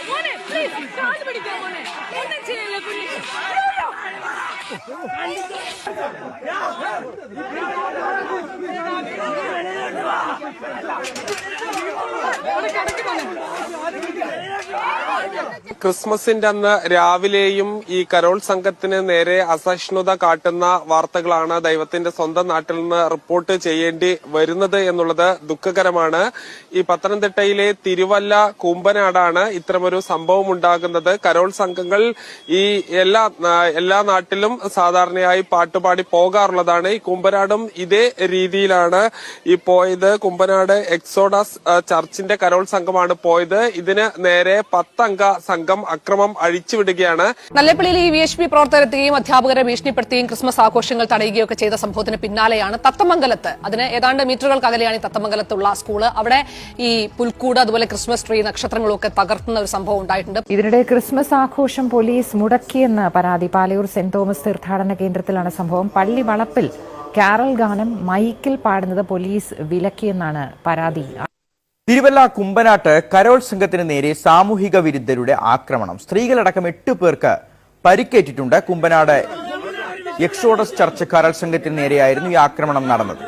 മോനെ പ്ലീസ് കാല് പിടിക്കാൻ മോനെ ഒന്നും ചെയ്യല്ല കുഞ്ഞി ക്രിസ്മസിന്റെ അന്ന് രാവിലെയും ഈ കരോൾ സംഘത്തിന് നേരെ അസഹിഷ്ണുത കാട്ടുന്ന വാർത്തകളാണ് ദൈവത്തിന്റെ സ്വന്തം നാട്ടിൽ നിന്ന് റിപ്പോർട്ട് ചെയ്യേണ്ടി വരുന്നത് എന്നുള്ളത് ദുഃഖകരമാണ്. ഈ പത്തനംതിട്ടയിലെ തിരുവല്ല കൂമ്പനാടാണ് ഇത്തരമൊരു സംഭവം ഉണ്ടാകുന്നത്. കരോൾ സംഘങ്ങൾ ഈ എല്ലാ നാട്ടിലും സാധാരണയായി പാട്ടുപാടി പോകാറുള്ളതാണ്. ഈ കുമ്പനാടും ഇതേ രീതിയിലാണ് ഈ പോയത്. കുമ്പനാട് എക്സോഡസ് ചർച്ചിന്റെ കരോൾ സംഘമാണ് പോയത്. ഇതിന് നേരെ 10 അംഗ സംഘം അക്രമം അഴിച്ചുവിടുകയാണ്. നല്ലപ്പള്ളിയിലെ ഈ VHP പ്രവർത്തകരെത്തുകയും അധ്യാപകരെ ഭീഷണിപ്പെടുത്തുകയും ക്രിസ്മസ് ആഘോഷങ്ങൾ തടയുകയൊക്കെ ചെയ്ത സംഭവത്തിന് പിന്നാലെയാണ് തത്തമംഗലത്ത്, അതിന് ഏതാണ്ട് മീറ്ററുകൾക്ക് അകലെയാണ് ഈ തത്തമംഗലത്തുള്ള സ്കൂള്, അവിടെ ഈ പുൽക്കൂട് അതുപോലെ ക്രിസ്മസ് ട്രീ നക്ഷത്രങ്ങളൊക്കെ തകർത്തുന്ന ഒരു സംഭവം ഉണ്ടായിട്ടുണ്ട്. ഇതിനിടെ ക്രിസ്മസ് ആഘോഷം പോലീസ് മുടക്കിയെന്ന് പരാതി. പാലയൂർ സെന്റ് തോമസ് തീർത്ഥാടന കേന്ദ്രത്തിലാണ് സംഭവം. പള്ളി വളപ്പിൽ കാരൽ ഗാനം മൈക്കിൽ പാടുന്നത് പോലീസ് വിലക്കിയെന്നാണ് പരാതി. തിരുവല്ല കുമ്പനാട്ട് കരോൾ സംഘത്തിന് നേരെ സാമൂഹിക വിരുദ്ധരുടെ ആക്രമണം. സ്ത്രീകളടക്കം 8 പേർക്ക് പരിക്കേറ്റിട്ടുണ്ട്. കുമ്പനാട് എക്സോഡസ് ചർച്ച് കരോൾ സംഘത്തിന് നേരെയായിരുന്നു ഈ ആക്രമണം നടന്നത്.